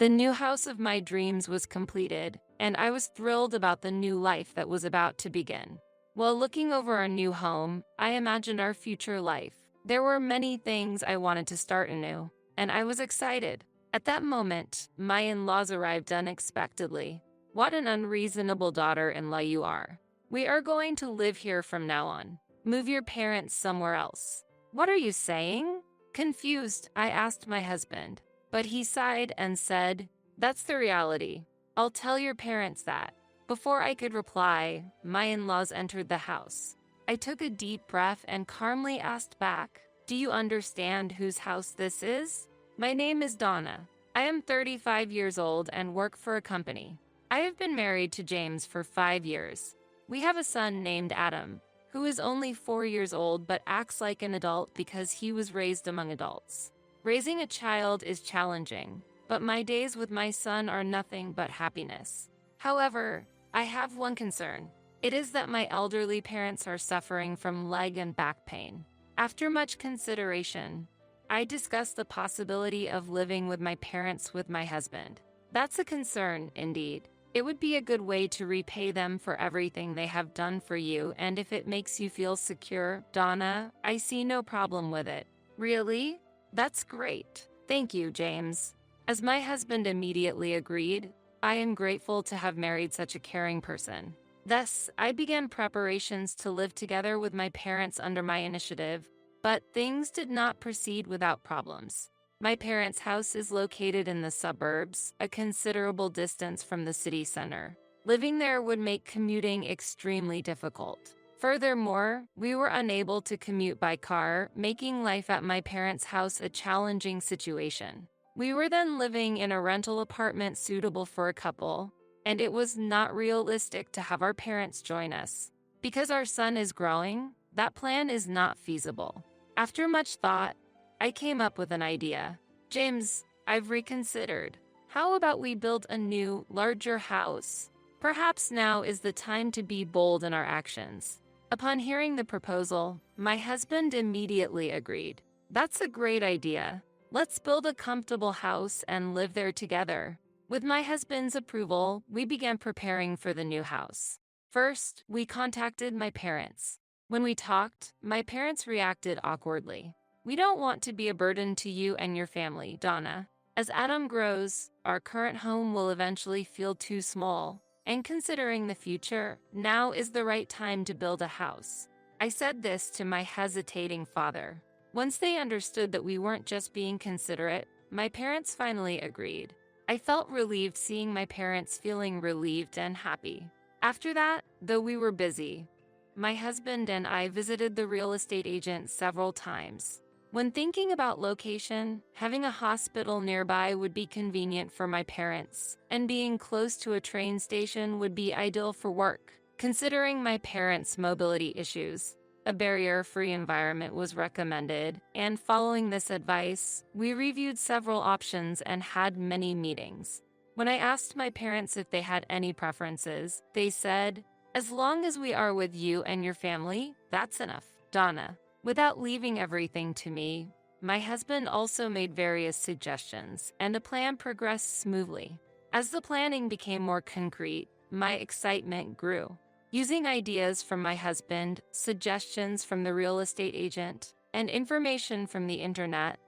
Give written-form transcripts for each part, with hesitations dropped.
The new house of my dreams was completed, and I was thrilled about the new life that was about to begin. While looking over our new home, I imagined our future life. There were many things I wanted to start anew, and I was excited. At that moment, my in-laws arrived unexpectedly. What an unreasonable daughter-in-law you are. We are going to live here from now on. Move your parents somewhere else. What are you saying? Confused, I asked my husband, but he sighed and said, "That's the reality. I'll tell your parents that." Before I could reply, my in-laws entered the house. I took a deep breath and calmly asked back, "Do you understand whose house this is?" "My name is Donna. I am 35 years old and work for a company. I have been married to James for 5 years. We have a son named Adam, who is only 4 years old but acts like an adult because he was raised among adults. Raising a child is challenging, but my days with my son are nothing but happiness. However, I have one concern. It is that my elderly parents are suffering from leg and back pain. After much consideration, I discussed the possibility of living with my parents with my husband. That's a concern, indeed. It would be a good way to repay them for everything they have done for you, and if it makes you feel secure, Donna, I see no problem with it." "Really? That's great. Thank you, James." As my husband immediately agreed, I am grateful to have married such a caring person. Thus, I began preparations to live together with my parents under my initiative, but things did not proceed without problems. My parents' house is located in the suburbs, a considerable distance from the city center. Living there would make commuting extremely difficult. Furthermore, we were unable to commute by car, making life at my parents' house a challenging situation. We were then living in a rental apartment suitable for a couple, and it was not realistic to have our parents join us. Because our son is growing, that plan is not feasible. After much thought, I came up with an idea. "James, I've reconsidered. How about we build a new, larger house? Perhaps now is the time to be bold in our actions." Upon hearing the proposal, my husband immediately agreed. "That's a great idea. Let's build a comfortable house and live there together." With my husband's approval, we began preparing for the new house. First, we contacted my parents. When we talked, my parents reacted awkwardly. "We don't want to be a burden to you and your family, Donna. As Adam grows, our current home will eventually feel too small, and considering the future, now is the right time to build a house." I said this to my hesitating father. Once they understood that we weren't just being considerate, my parents finally agreed. I felt relieved seeing my parents feeling relieved and happy. After that, though we were busy, my husband and I visited the real estate agent several times. When thinking about location, having a hospital nearby would be convenient for my parents, and being close to a train station would be ideal for work. Considering my parents' mobility issues, a barrier-free environment was recommended, and following this advice, we reviewed several options and had many meetings. When I asked my parents if they had any preferences, they said, "As long as we are with you and your family, that's enough, Donna." Without leaving everything to me, my husband also made various suggestions, and the plan progressed smoothly. As the planning became more concrete, my excitement grew. Using ideas from my husband, suggestions from the real estate agent, and information from the internet,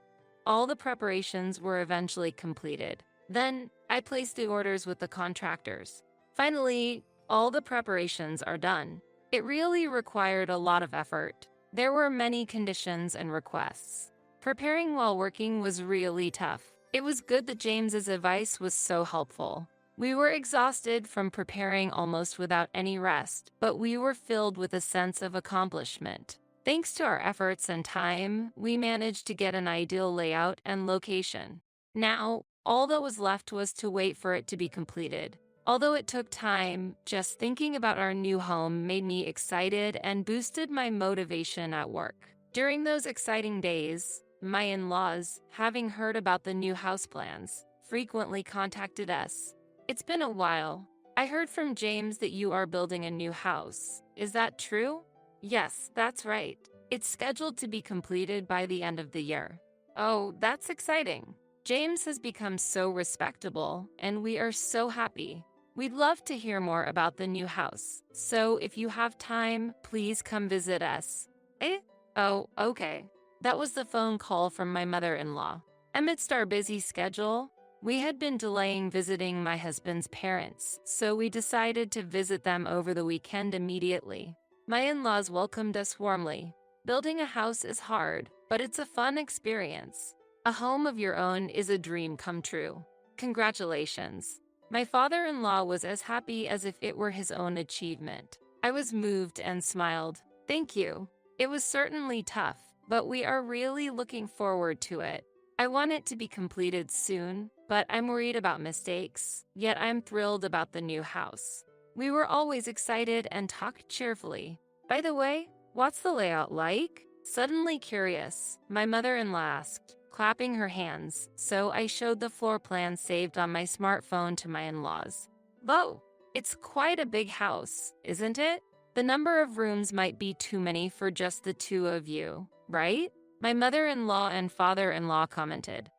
all the preparations were eventually completed. Then, I placed the orders with the contractors. Finally, all the preparations are done. It really required a lot of effort. There were many conditions and requests. Preparing while working was really tough. It was good that James's advice was so helpful. We were exhausted from preparing almost without any rest, but we were filled with a sense of accomplishment. Thanks to our efforts and time, we managed to get an ideal layout and location. Now, all that was left was to wait for it to be completed. Although it took time, just thinking about our new home made me excited and boosted my motivation at work. During those exciting days, my in-laws, having heard about the new house plans, frequently contacted us. "It's been a while. I heard from James that you are building a new house. Is that true?" "Yes, that's right. It's scheduled to be completed by the end of the year." "Oh, that's exciting. James has become so respectable, and we are so happy. We'd love to hear more about the new house, so if you have time, please come visit us. Eh? Oh, okay. That was the phone call from my mother-in-law. Amidst our busy schedule, we had been delaying visiting my husband's parents, so we decided to visit them over the weekend immediately. My in-laws welcomed us warmly. Building a house is hard, but it's a fun experience. A home of your own is a dream come true. Congratulations. My father-in-law was as happy as if it were his own achievement. I was moved and smiled. Thank you. It was certainly tough, but we are really looking forward to it. I want it to be completed soon, but I'm worried about mistakes, yet I'm thrilled about the new house. We were always excited and talked cheerfully. By the way, what's the layout like? Suddenly curious, my mother-in-law asked, clapping her hands, so I showed the floor plan saved on my smartphone to my in-laws. Whoa, it's quite a big house, isn't it? The number of rooms might be too many for just the two of you, right? My mother-in-law and father-in-law commented.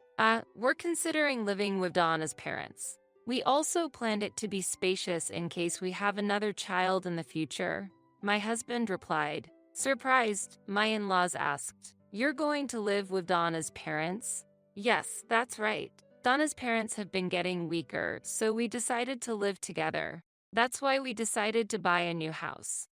We're considering living with Donna's parents. We also planned it to be spacious in case we have another child in the future. My husband replied. Surprised, my in-laws asked, You're going to live with Donna's parents? Yes, that's right. Donna's parents have been getting weaker, so we decided to live together. That's why we decided to buy a new house.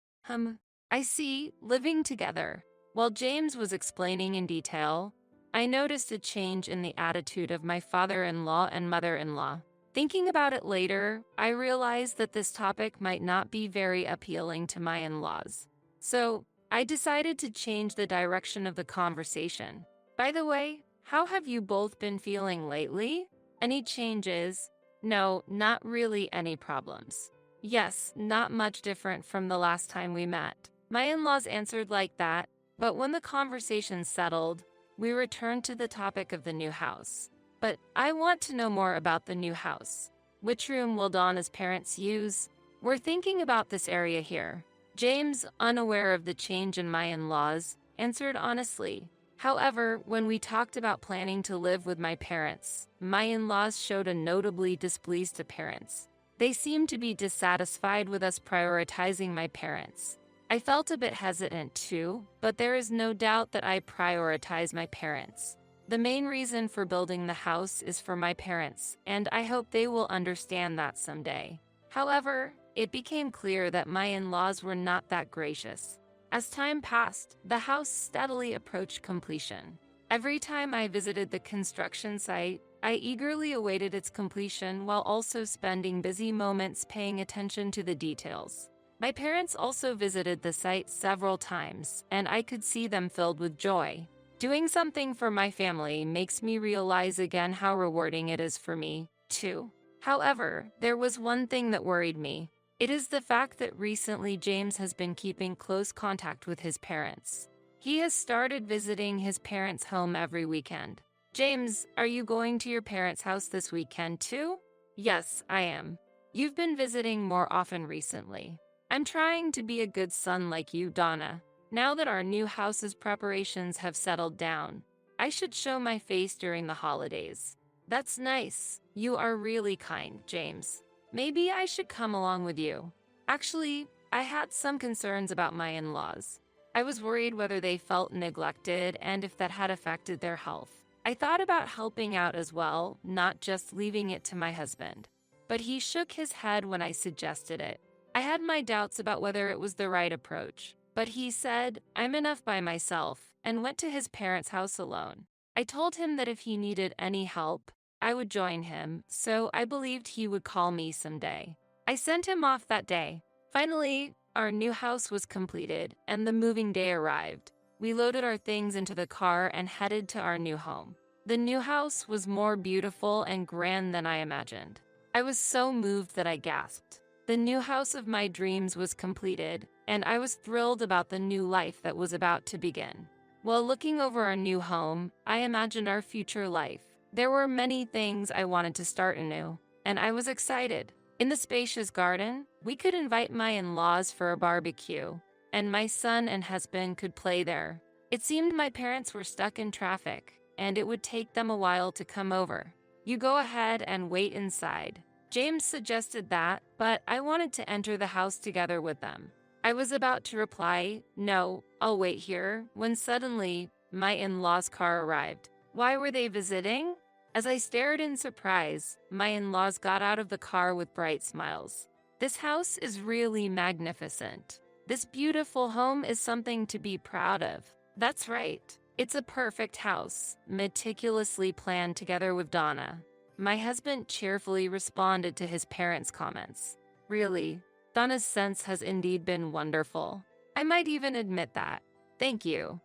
I see, living together. While James was explaining in detail, I noticed a change in the attitude of my father-in-law and mother-in-law. Thinking about it later, I realized that this topic might not be very appealing to my in-laws. So, I decided to change the direction of the conversation. By the way, how have you both been feeling lately? Any changes? No, not really any problems. Yes, not much different from the last time we met. My in-laws answered like that, but when the conversation settled, we returned to the topic of the new house. But I want to know more about the new house. Which room will Donna's parents use? We're thinking about this area here. James, unaware of the change in my in-laws, answered honestly. However, when we talked about planning to live with my parents, my in-laws showed a notably displeased appearance. They seemed to be dissatisfied with us prioritizing my parents. I felt a bit hesitant too, but there is no doubt that I prioritize my parents. The main reason for building the house is for my parents, and I hope they will understand that someday. However, it became clear that my in-laws were not that gracious. As time passed, the house steadily approached completion. Every time I visited the construction site, I eagerly awaited its completion while also spending busy moments paying attention to the details. My parents also visited the site several times, and I could see them filled with joy. Doing something for my family makes me realize again how rewarding it is for me, too. However, there was one thing that worried me. It is the fact that recently James has been keeping close contact with his parents. He has started visiting his parents' home every weekend. James, are you going to your parents' house this weekend too? Yes, I am. You've been visiting more often recently. I'm trying to be a good son like you, Donna. Now that our new house's preparations have settled down, I should show my face during the holidays. That's nice. You are really kind, James. Maybe I should come along with you. Actually, I had some concerns about my in-laws. I was worried whether they felt neglected and if that had affected their health. I thought about helping out as well, not just leaving it to my husband. But he shook his head when I suggested it. I had my doubts about whether it was the right approach, but he said, I'm enough by myself, and went to his parents' house alone. I told him that if he needed any help, I would join him, so I believed he would call me someday. I sent him off that day. Finally, our new house was completed, and the moving day arrived. We loaded our things into the car and headed to our new home. The new house was more beautiful and grand than I imagined. I was so moved that I gasped. The new house of my dreams was completed, and I was thrilled about the new life that was about to begin. While looking over our new home, I imagined our future life. There were many things I wanted to start anew, and I was excited. In the spacious garden, we could invite my in-laws for a barbecue, and my son and husband could play there. It seemed my parents were stuck in traffic, and it would take them a while to come over. You go ahead and wait inside. James suggested that, but I wanted to enter the house together with them. I was about to reply, "No, I'll wait here," when suddenly, my in-laws' car arrived. Why were they visiting? As I stared in surprise, my in-laws got out of the car with bright smiles. This house is really magnificent. This beautiful home is something to be proud of. That's right. It's a perfect house, meticulously planned together with Donna. My husband cheerfully responded to his parents' comments. Really, Donna's sense has indeed been wonderful. I might even admit that. Thank you.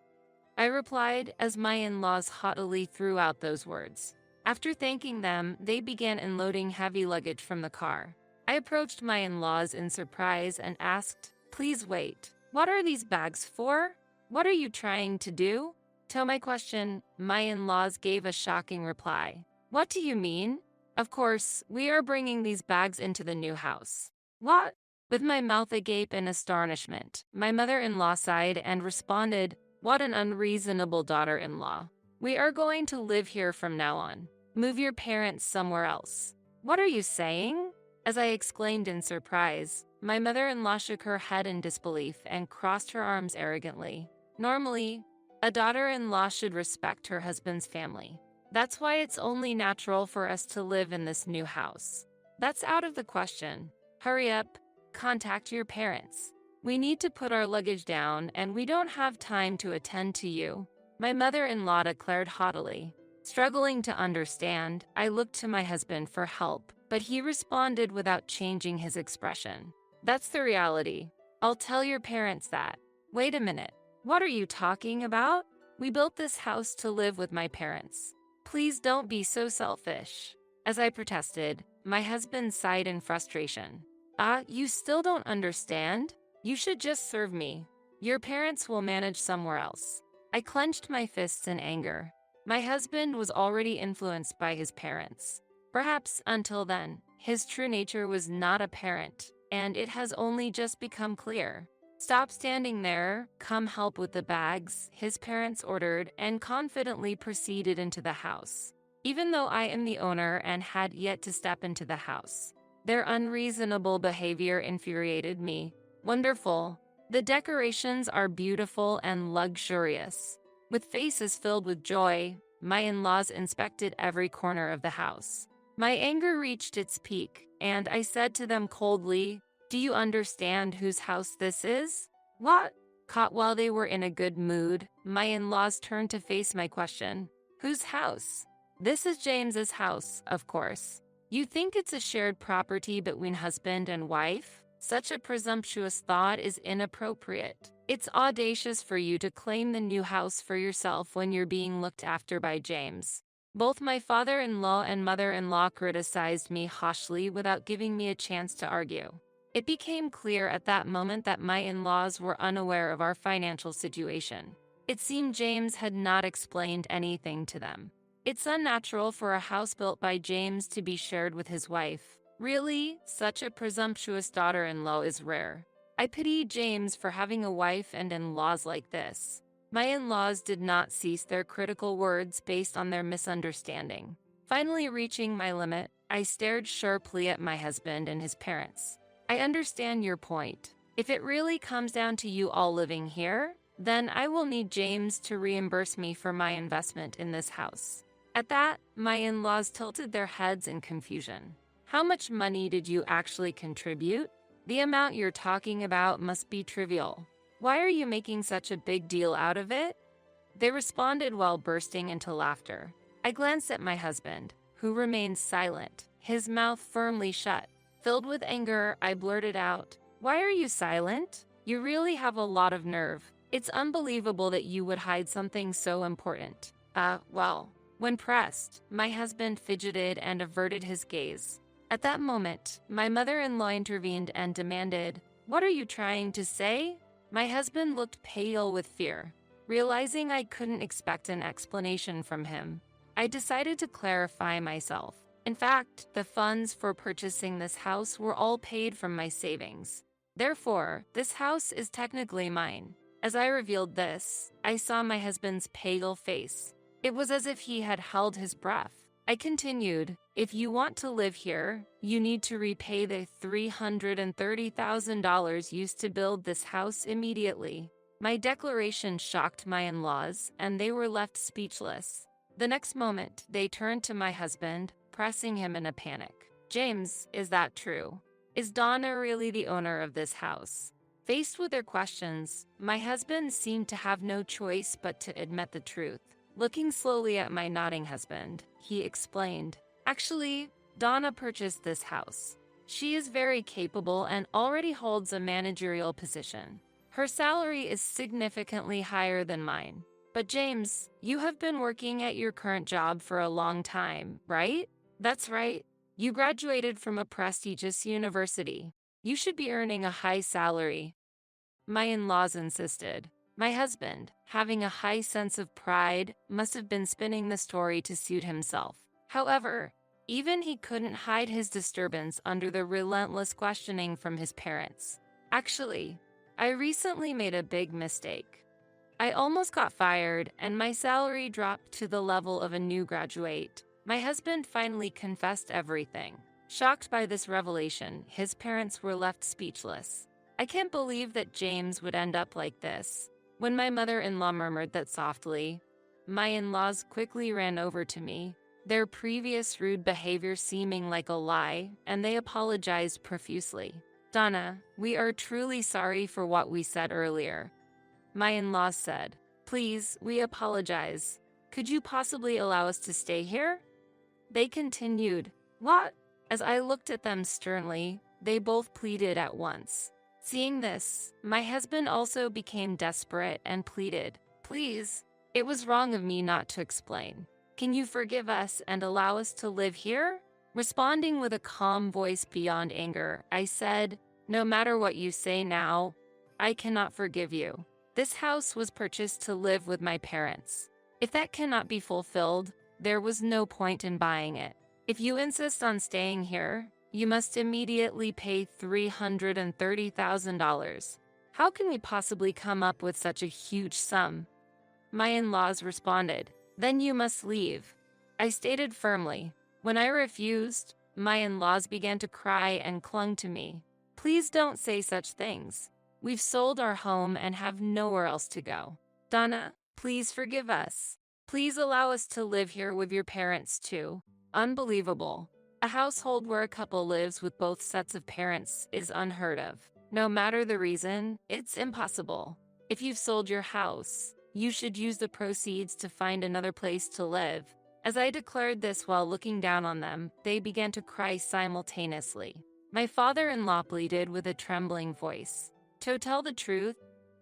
I replied as my in-laws haughtily threw out those words. After thanking them, they began unloading heavy luggage from the car. I approached my in-laws in surprise and asked, "Please wait. What are these bags for? What are you trying to do?" To my question, my in-laws gave a shocking reply. "What do you mean?" "Of course, we are bringing these bags into the new house." "What?" With my mouth agape in astonishment, my mother-in-law sighed and responded, "What an unreasonable daughter-in-law. We are going to live here from now on. Move your parents somewhere else." "What are you saying?" As I exclaimed in surprise, my mother-in-law shook her head in disbelief and crossed her arms arrogantly. Normally, a daughter-in-law should respect her husband's family. That's why it's only natural for us to live in this new house. That's out of the question. Hurry up, contact your parents. We need to put our luggage down and we don't have time to attend to you, my mother-in-law declared haughtily. Struggling to understand, I looked to my husband for help, but he responded without changing his expression. "That's the reality. I'll tell your parents that." "Wait a minute. What are you talking about? We built this house to live with my parents. Please don't be so selfish." As I protested, my husband sighed in frustration. You still don't understand? You should just serve me. Your parents will manage somewhere else." I clenched my fists in anger. My husband was already influenced by his parents. Perhaps until then, his true nature was not apparent, and it has only just become clear. "Stop standing there, come help with the bags," his parents ordered and confidently proceeded into the house. Even though I am the owner and had yet to step into the house, their unreasonable behavior infuriated me. Wonderful. The decorations are beautiful and luxurious. With faces filled with joy, my in-laws inspected every corner of the house. My anger reached its peak, and I said to them coldly, "Do you understand whose house this is?" "What?" Caught while they were in a good mood, my in-laws turned to face my question. "Whose house?" "This is James's house, of course." "You think it's a shared property between husband and wife? Such a presumptuous thought is inappropriate. It's audacious for you to claim the new house for yourself when you're being looked after by James." Both my father-in-law and mother-in-law criticized me harshly without giving me a chance to argue. It became clear at that moment that my in-laws were unaware of our financial situation. It seemed James had not explained anything to them. It's unnatural for a house built by James to be shared with his wife. Really, such a presumptuous daughter-in-law is rare. I pity James for having a wife and in-laws like this. My in-laws did not cease their critical words based on their misunderstanding. Finally reaching my limit, I stared sharply at my husband and his parents. "I understand your point. If it really comes down to you all living here, then I will need James to reimburse me for my investment in this house." At that, my in-laws tilted their heads in confusion. "How much money did you actually contribute? The amount you're talking about must be trivial. Why are you making such a big deal out of it?" They responded while bursting into laughter. I glanced at my husband, who remained silent, his mouth firmly shut. Filled with anger, I blurted out, "Why are you silent? You really have a lot of nerve. It's unbelievable that you would hide something so important." Well. When pressed, my husband fidgeted and averted his gaze. At that moment, my mother-in-law intervened and demanded, "What are you trying to say?" My husband looked pale with fear. Realizing I couldn't expect an explanation from him, I decided to clarify myself. In fact, the funds for purchasing this house were all paid from my savings. Therefore, this house is technically mine. As I revealed this, I saw my husband's pale face. It was as if he had held his breath. I continued, if you want to live here, you need to repay the $330,000 used to build this house immediately. My declaration shocked my in-laws, and they were left speechless. The next moment, they turned to my husband, pressing him in a panic. James, is that true? Is Donna really the owner of this house? Faced with their questions, my husband seemed to have no choice but to admit the truth. Looking slowly at my nodding husband, he explained, actually, Donna purchased this house. She is very capable and already holds a managerial position. Her salary is significantly higher than mine. But James, you have been working at your current job for a long time, right? That's right. You graduated from a prestigious university. You should be earning a high salary. My in-laws insisted. My husband, having a high sense of pride, must have been spinning the story to suit himself. However, even he couldn't hide his disturbance under the relentless questioning from his parents. Actually, I recently made a big mistake. I almost got fired, and my salary dropped to the level of a new graduate. My husband finally confessed everything. Shocked by this revelation, his parents were left speechless. I can't believe that James would end up like this. When my mother-in-law murmured that softly, my in-laws quickly ran over to me, their previous rude behavior seeming like a lie, and they apologized profusely. Donna, we are truly sorry for what we said earlier. My in-laws said, please, we apologize. Could you possibly allow us to stay here? They continued, what? As I looked at them sternly, they both pleaded at once. Seeing this, my husband also became desperate and pleaded, please, it was wrong of me not to explain. Can you forgive us and allow us to live here? Responding with a calm voice beyond anger, I said, no matter what you say now, I cannot forgive you. This house was purchased to live with my parents. If that cannot be fulfilled, there was no point in buying it. If you insist on staying here, you must immediately pay $330,000. How can we possibly come up with such a huge sum? My in-laws responded, then you must leave. I stated firmly. When I refused, my in-laws began to cry and clung to me. Please don't say such things. We've sold our home and have nowhere else to go. Donna, please forgive us. Please allow us to live here with your parents too. Unbelievable. A household where a couple lives with both sets of parents is unheard of. No matter the reason, it's impossible. If you've sold your house, you should use the proceeds to find another place to live. As I declared this while looking down on them, they began to cry simultaneously. My father-in-law pleaded with a trembling voice. To tell the truth,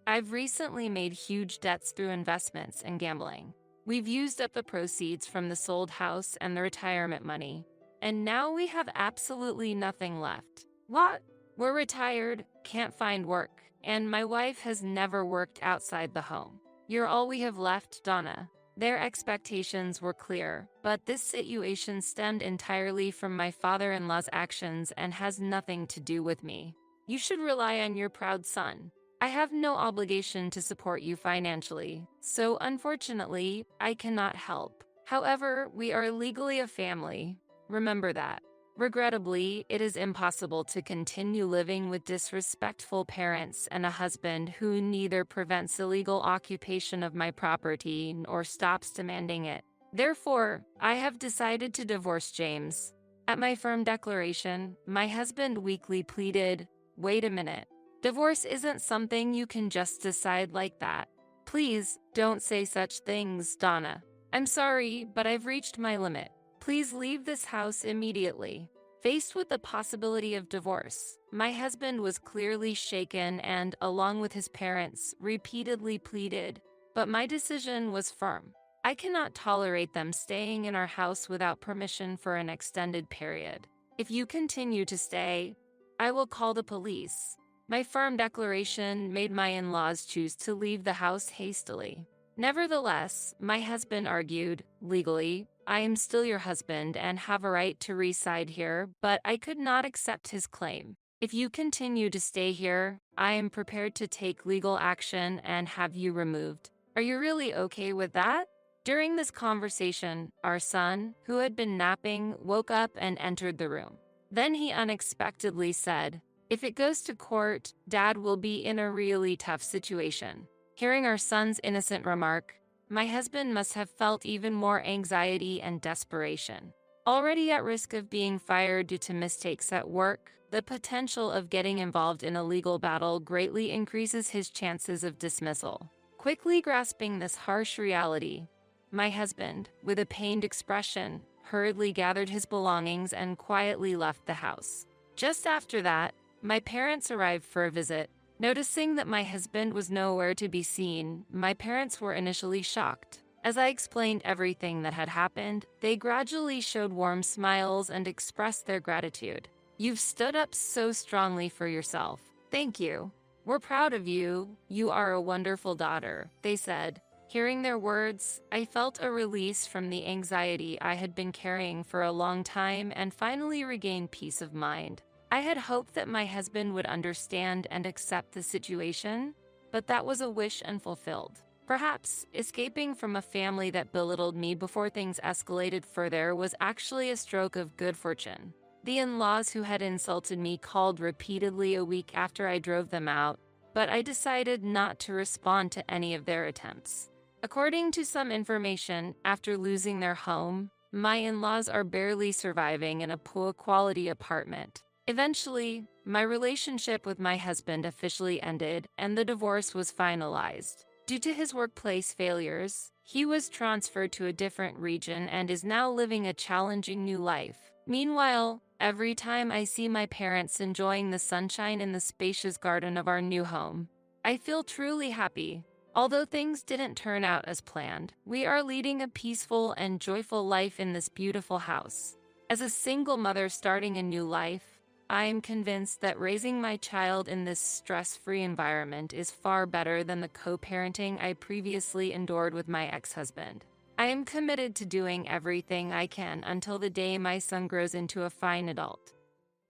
I've recently made huge debts through investments and gambling. We've used up the proceeds from the sold house and the retirement money, and now we have absolutely nothing left. What? We're retired, can't find work, and my wife has never worked outside the home. You're all we have left, Donna. Their expectations were clear, but this situation stemmed entirely from my father-in-law's actions and has nothing to do with me. You should rely on your proud son. I have no obligation to support you financially, so unfortunately, I cannot help. However, we are legally a family. Remember that. Regrettably, it is impossible to continue living with disrespectful parents and a husband who neither prevents illegal occupation of my property nor stops demanding it. Therefore, I have decided to divorce James. At my firm declaration, my husband weakly pleaded, wait a minute. Divorce isn't something you can just decide like that. Please, don't say such things, Donna. I'm sorry, but I've reached my limit. Please leave this house immediately. Faced with the possibility of divorce, my husband was clearly shaken and, along with his parents, repeatedly pleaded, but my decision was firm. I cannot tolerate them staying in our house without permission for an extended period. If you continue to stay, I will call the police. My firm declaration made my in-laws choose to leave the house hastily. Nevertheless, my husband argued, legally, I am still your husband and have a right to reside here, but I could not accept his claim. If you continue to stay here, I am prepared to take legal action and have you removed. Are you really okay with that? During this conversation, our son, who had been napping, woke up and entered the room. Then he unexpectedly said, "If it goes to court, Dad will be in a really tough situation." Hearing our son's innocent remark, my husband must have felt even more anxiety and desperation. Already at risk of being fired due to mistakes at work, the potential of getting involved in a legal battle greatly increases his chances of dismissal. Quickly grasping this harsh reality, my husband, with a pained expression, hurriedly gathered his belongings and quietly left the house. Just after that, my parents arrived for a visit. Noticing that my husband was nowhere to be seen, my parents were initially shocked. As I explained everything that had happened, they gradually showed warm smiles and expressed their gratitude. "You've stood up so strongly for yourself. Thank you. We're proud of you. You are a wonderful daughter," they said. Hearing their words, I felt a release from the anxiety I had been carrying for a long time and finally regained peace of mind. I had hoped that my husband would understand and accept the situation, but that was a wish unfulfilled. Perhaps escaping from a family that belittled me before things escalated further was actually a stroke of good fortune. The in-laws who had insulted me called repeatedly a week after I drove them out, but I decided not to respond to any of their attempts. According to some information, after losing their home, my in-laws are barely surviving in a poor-quality apartment. Eventually, my relationship with my husband officially ended and the divorce was finalized. Due to his workplace failures, he was transferred to a different region and is now living a challenging new life. Meanwhile, every time I see my parents enjoying the sunshine in the spacious garden of our new home, I feel truly happy. Although things didn't turn out as planned, we are leading a peaceful and joyful life in this beautiful house. As a single mother starting a new life, I am convinced that raising my child in this stress-free environment is far better than the co-parenting I previously endured with my ex-husband. I am committed to doing everything I can until the day my son grows into a fine adult.